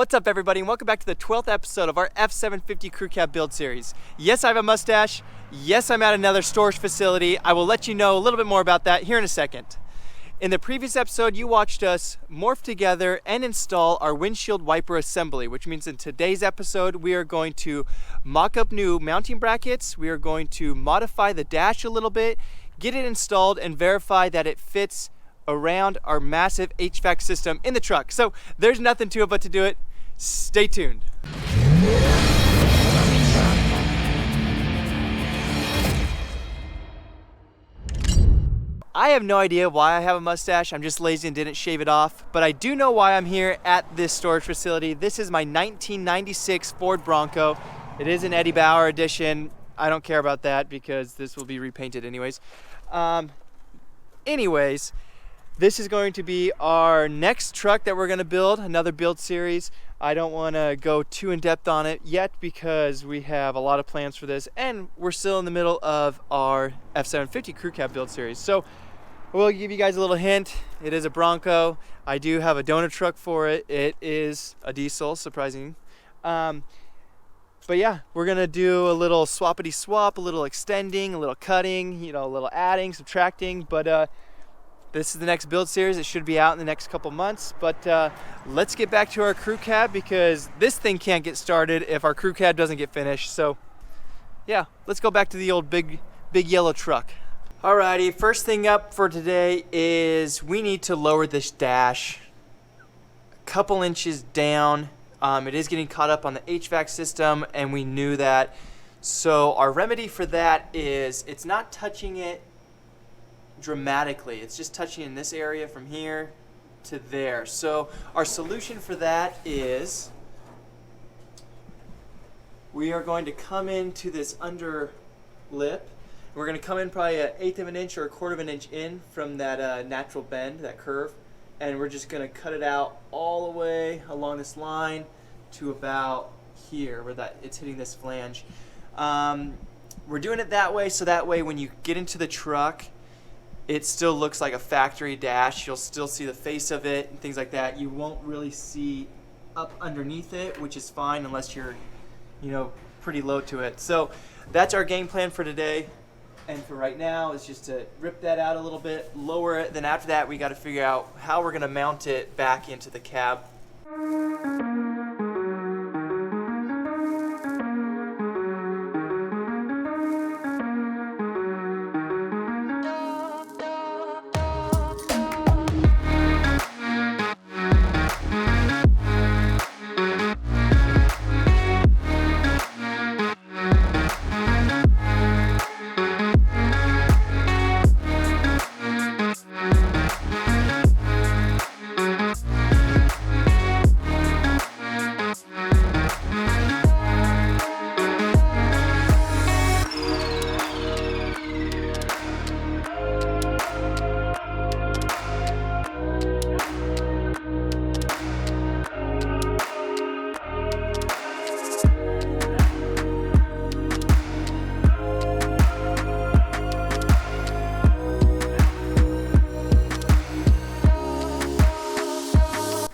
What's up, everybody, and welcome back to the 12th episode of our F750 CrewCab build series. Yes, I have a mustache. Yes, I'm at another storage facility. I will let you know a little bit more about that here in a second. In the previous episode, you watched us morph together and install our windshield wiper assembly, which means in today's episode, we are going to mock up new mounting brackets. We are going to modify the dash a little bit, get it installed, and verify that it fits around our massive HVAC system in the truck. So there's nothing to it but to do it. Stay tuned. I have no idea why I have a mustache. I'm just lazy and didn't shave it off, but I do know why I'm here at this storage facility. This is my 1996 Ford Bronco. It is an Eddie Bauer edition. I don't care about that because this will be repainted anyways. This is going to be our next truck that we're going to build, another build series. I don't want to go too in depth on it yet because we have a lot of plans for this and we're still in the middle of our F750 CrewCab build series. So we'll give you guys a little hint. It is a Bronco. I do have a donor truck for it. It is a diesel, surprising. But yeah, we're going to do a little swappity swap, a little extending, a little cutting, a little adding, subtracting, but this is the next build series. It should be out in the next couple months, but let's get back to our CrewCab because this thing can't get started if our CrewCab doesn't get finished. So yeah, let's go back to the old big yellow truck. Alrighty, first thing up for today is we need to lower this dash a couple inches down. It is getting caught up on the HVAC system and we knew that. So our remedy for that is it's not touching it dramatically. It's just touching in this area from here to there. So our solution for that is we are going to come into this under lip. We're going to come in probably 1/8 of an inch or 1/4 of an inch in from that natural bend, that curve, and we're just going to cut it out all the way along this line to about here where it's hitting this flange. We're doing it that way so that way when you get into the truck it still looks like a factory dash. You'll still see the face of it and things like that. You won't really see up underneath it, which is fine unless you're, pretty low to it. So that's our game plan for today. And for right now is just to rip that out a little bit, lower it. Then after that, we got to figure out how we're going to mount it back into the cab.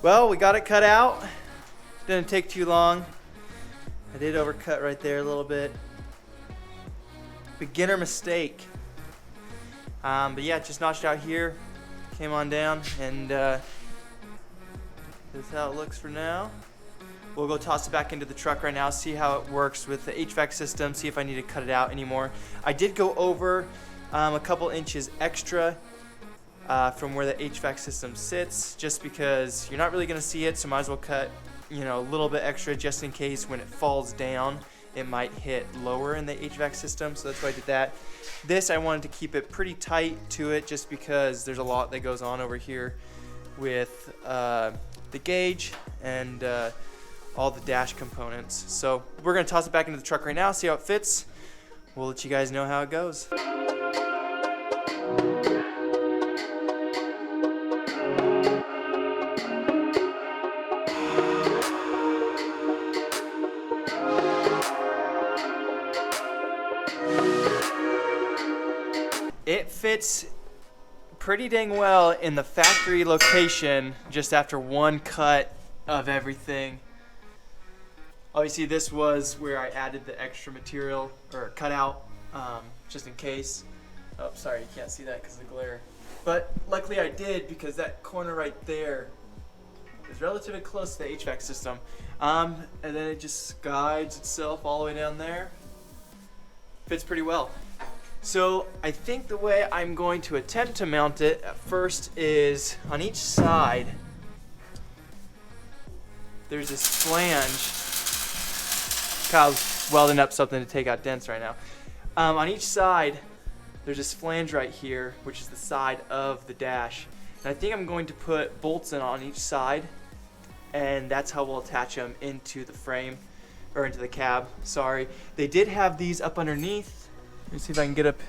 Well, we got it cut out. Didn't take too long. I did overcut right there a little bit. Beginner mistake. But yeah, just notched out here. Came on down and this is how it looks for now. We'll go toss it back into the truck right now, see how it works with the HVAC system, see if I need to cut it out anymore. I did go over a couple inches extra from where the HVAC system sits, just because you're not really going to see it, so might as well cut a little bit extra just in case when it falls down it might hit lower in the HVAC system. So that's why I did that. This I wanted to keep it pretty tight to it just because there's a lot that goes on over here with the gauge and all the dash components. So we're going to toss it back into the truck right now, see how it fits. We'll let you guys know how it goes. It fits pretty dang well in the factory location just after one cut of everything. Obviously this was where I added the extra material, or cut out, just in case. Oh, sorry, you can't see that because of the glare. But luckily I did, because that corner right there is relatively close to the HVAC system. And then it just guides itself all the way down there. Fits pretty well. So I think the way I'm going to attempt to mount it at first is on each side, there's this flange. Kyle's welding up something to take out dents right now. On each side, there's this flange right here, which is the side of the dash. And I think I'm going to put bolts in on each side, and that's how we'll attach them into the frame, or into the cab, sorry. They did have these up underneath. Let me see if I can get up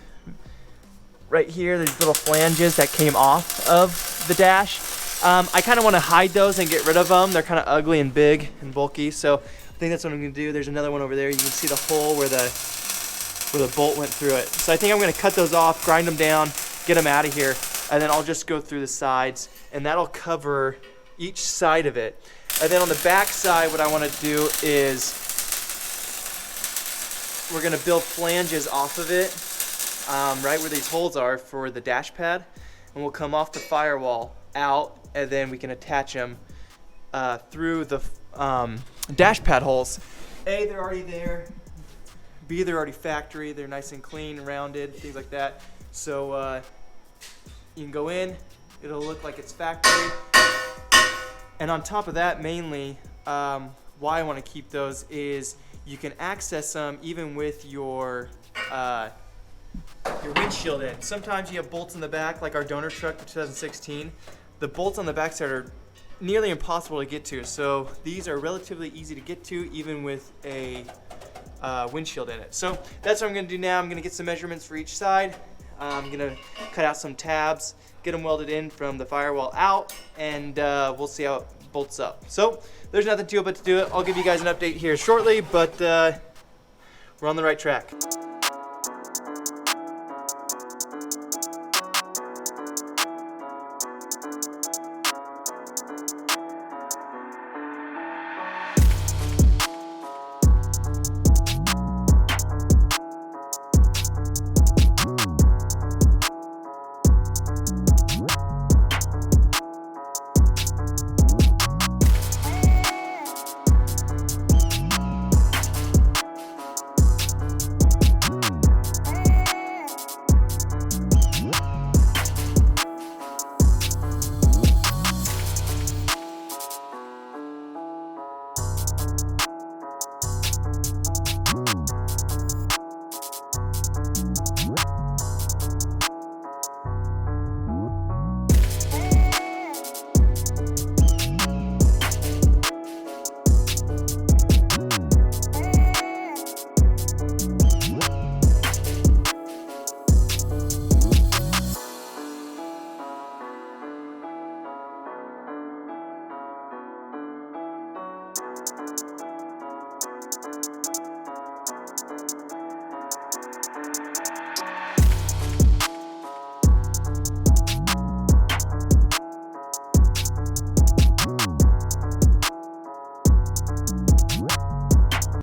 right here. There's little flanges that came off of the dash. I kind of want to hide those and get rid of them. They're kind of ugly and big and bulky, so I think that's what I'm going to do. There's another one over there. You can see the hole where the bolt went through it. So I think I'm going to cut those off, grind them down, get them out of here, and then I'll just go through the sides, and that'll cover each side of it. And then on the back side, what I want to do is we're going to build flanges off of it, right where these holes are for the dash pad, and we'll come off the firewall out, and then we can attach them through the dash pad holes. A, they're already there. B, they're already factory. They're nice and clean, rounded, things like that. So you can go in, it'll look like it's factory. And on top of that, mainly, why I want to keep those is you can access them even with your windshield in. Sometimes you have bolts in the back, like our donor truck for 2016. The bolts on the back side are nearly impossible to get to. So these are relatively easy to get to, even with a windshield in it. So that's what I'm going to do now. I'm going to get some measurements for each side. I'm going to cut out some tabs, get them welded in from the firewall out, and we'll see how it bolts up. So there's nothing to it but to do it. I'll give you guys an update here shortly, but we're on the right track.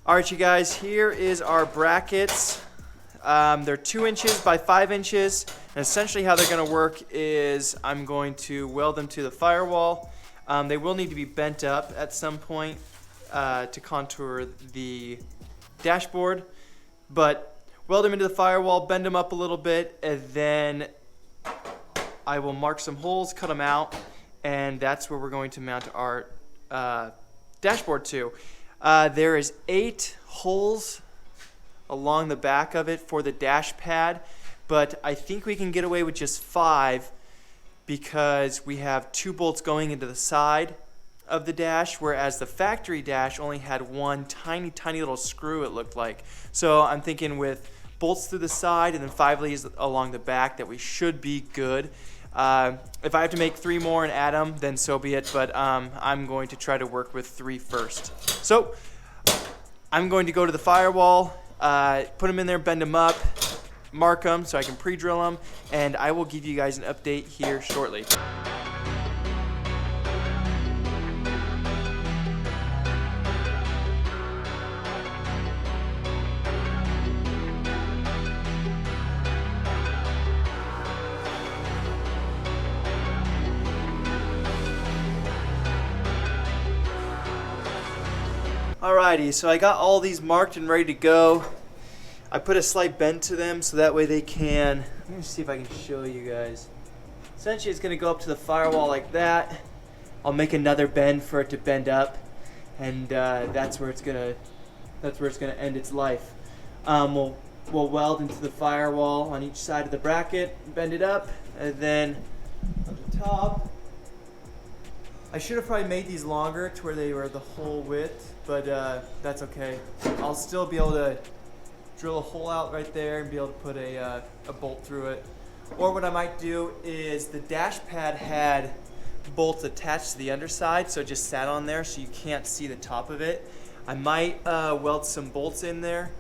All right, you guys, here is our brackets. They're 2 inches by 5 inches. And essentially how they're gonna work is I'm going to weld them to the firewall. They will need to be bent up at some point to contour the dashboard, but weld them into the firewall, bend them up a little bit, and then I will mark some holes, cut them out, and that's where we're going to mount our dashboard to. There is 8 holes along the back of it for the dash pad, but I think we can get away with just 5 because we have 2 bolts going into the side of the dash, whereas the factory dash only had 1 tiny little screw, it looked like. So I'm thinking with bolts through the side and then 5 leads along the back that we should be good. If I have to make 3 more and add them, then so be it, but I'm going to try to work with 3 first. So I'm going to go to the firewall, put them in there, bend them up, mark them so I can pre-drill them, and I will give you guys an update here shortly. Alrighty, so I got all these marked and ready to go. I put a slight bend to them so that way they can, let me see if I can show you guys. Essentially it's going to go up to the firewall like that. I'll make another bend for it to bend up, and that's where it's going to end its life. We'll weld into the firewall on each side of the bracket, bend it up, and then on the top, I should have probably made these longer to where they were the whole width, but that's okay. I'll still be able to drill a hole out right there and be able to put a bolt through it. Or what I might do is, the dash pad had bolts attached to the underside, so it just sat on there so you can't see the top of it. I might weld some bolts in there,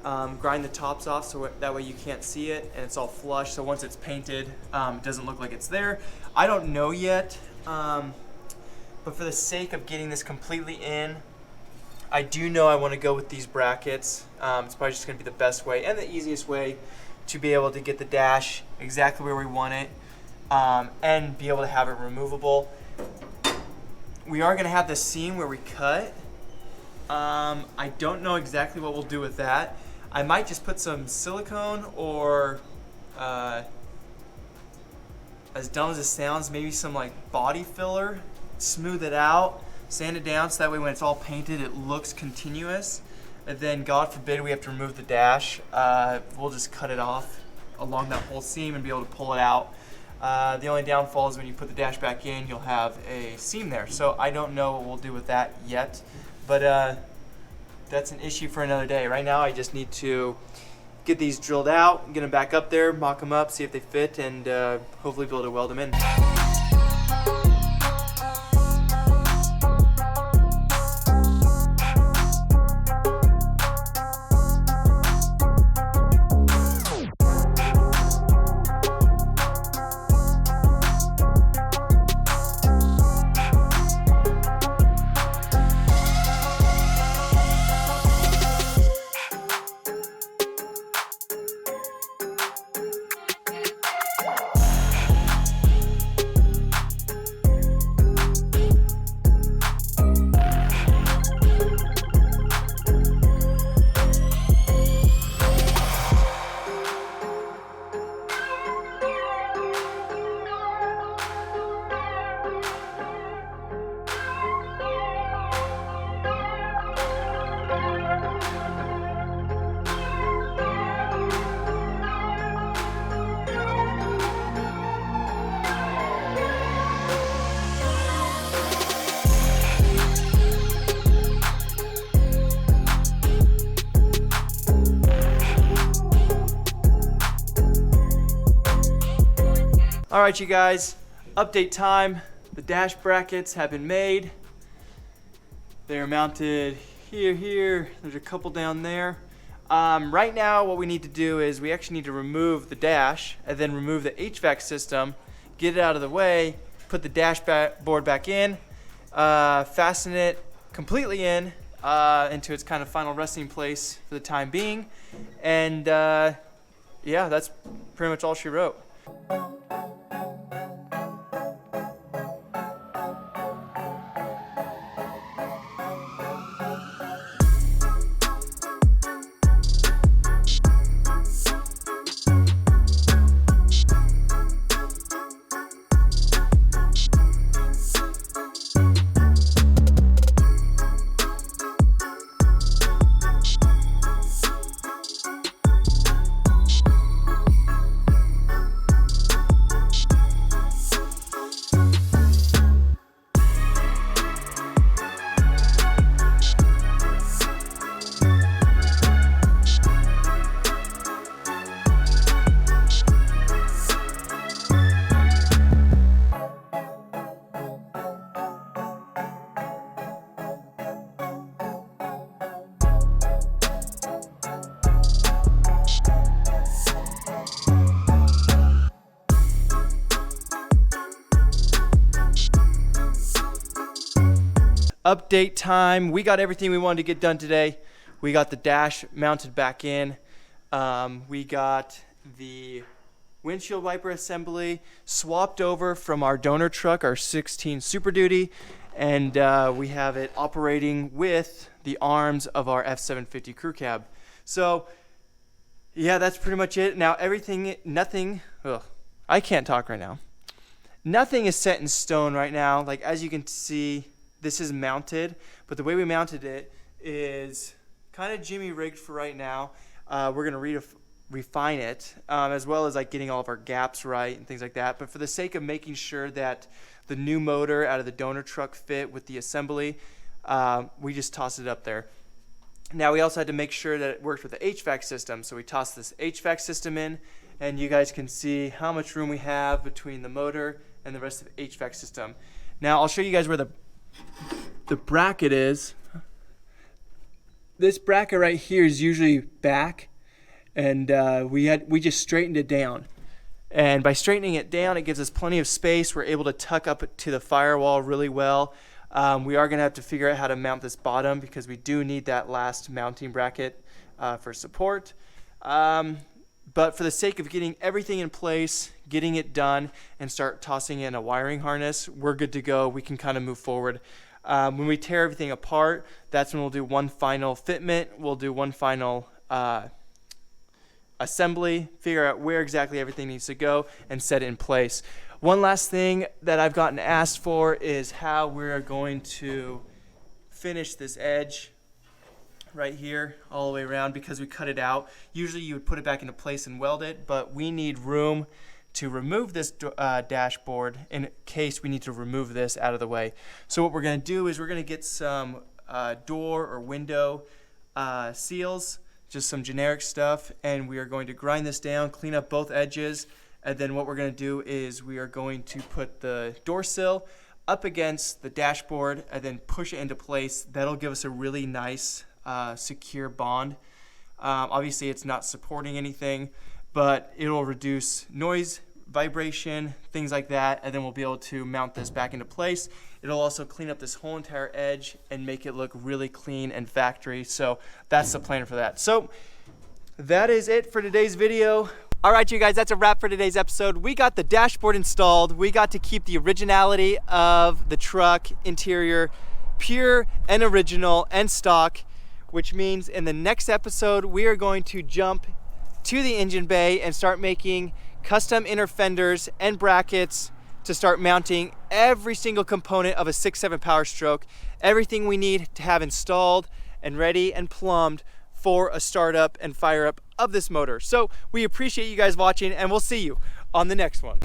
grind the tops off so that way you can't see it and it's all flush, so once it's painted it doesn't look like it's there. I don't know yet. But for the sake of getting this completely in, I do know I want to go with these brackets. It's probably just going to be the best way and the easiest way to be able to get the dash exactly where we want it, and be able to have it removable. We are going to have the seam where we cut. I don't know exactly what we'll do with that. I might just put some silicone, or as dumb as it sounds, maybe some like body filler. Smooth it out, sand it down so that way when it's all painted it looks continuous, and then God forbid we have to remove the dash, we'll just cut it off along that whole seam and be able to pull it out. The only downfall is when you put the dash back in, you'll have a seam there, so I don't know what we'll do with that yet, but that's an issue for another day. Right now I just need to get these drilled out, get them back up there, mock them up, see if they fit, and hopefully be able to weld them in. All right, you guys, update time. The dash brackets have been made. They are mounted here. There's a couple down there. Right now, what we need to do is we actually need to remove the dash and then remove the HVAC system, get it out of the way, put the dashboard back in, fasten it completely in into its kind of final resting place for the time being. And yeah, that's pretty much all she wrote. Update time. We got everything we wanted to get done today. We got the dash mounted back in. We got the windshield wiper assembly swapped over from our donor truck, our 16 SuperDuty, and we have it operating with the arms of our F750 CrewCab. So yeah, that's pretty much it. Now I can't talk right now. Nothing is set in stone right now. Like, as you can see, this is mounted, but the way we mounted it is kind of jimmy rigged for right now. We're gonna refine it, as well as like getting all of our gaps right and things like that. But for the sake of making sure that the new motor out of the donor truck fit with the assembly, we just tossed it up there. Now we also had to make sure that it worked with the HVAC system, so we tossed this HVAC system in, and you guys can see how much room we have between the motor and the rest of the HVAC system. Now I'll show you guys where the bracket is. This bracket right here is usually back, and we just straightened it down. And by straightening it down, it gives us plenty of space. We're able to tuck up to the firewall really well. We are going to have to figure out how to mount this bottom, because we do need that last mounting bracket for support. But for the sake of getting everything in place, getting it done, and start tossing in a wiring harness, we're good to go. We can kind of move forward. When we tear everything apart, that's when we'll do one final fitment. We'll do one final assembly, figure out where exactly everything needs to go, and set it in place. One last thing that I've gotten asked for is how we're going to finish this edge right here all the way around, because we cut it out. Usually you would put it back into place and weld it, but we need room to remove this dashboard in case we need to remove this out of the way. So what we're going to do is we're going to get some door or window seals, just some generic stuff, and we are going to grind this down, clean up both edges, and then what we're going to do is we are going to put the door sill up against the dashboard and then push it into place. That'll give us a really nice secure bond. Obviously it's not supporting anything, but it'll reduce noise, vibration, things like that, and then we'll be able to mount this back into place. It'll also clean up this whole entire edge and make it look really clean and factory. So that's the plan for that. So that is it for today's video. All right, you guys, that's a wrap for today's episode. We got the dashboard installed. We got to keep the originality of the truck interior pure and original and stock, which means in the next episode, we are going to jump to the engine bay and start making custom inner fenders and brackets to start mounting every single component of a 6.7 Power Stroke, everything we need to have installed and ready and plumbed for a startup and fire up of this motor. So we appreciate you guys watching, and we'll see you on the next one.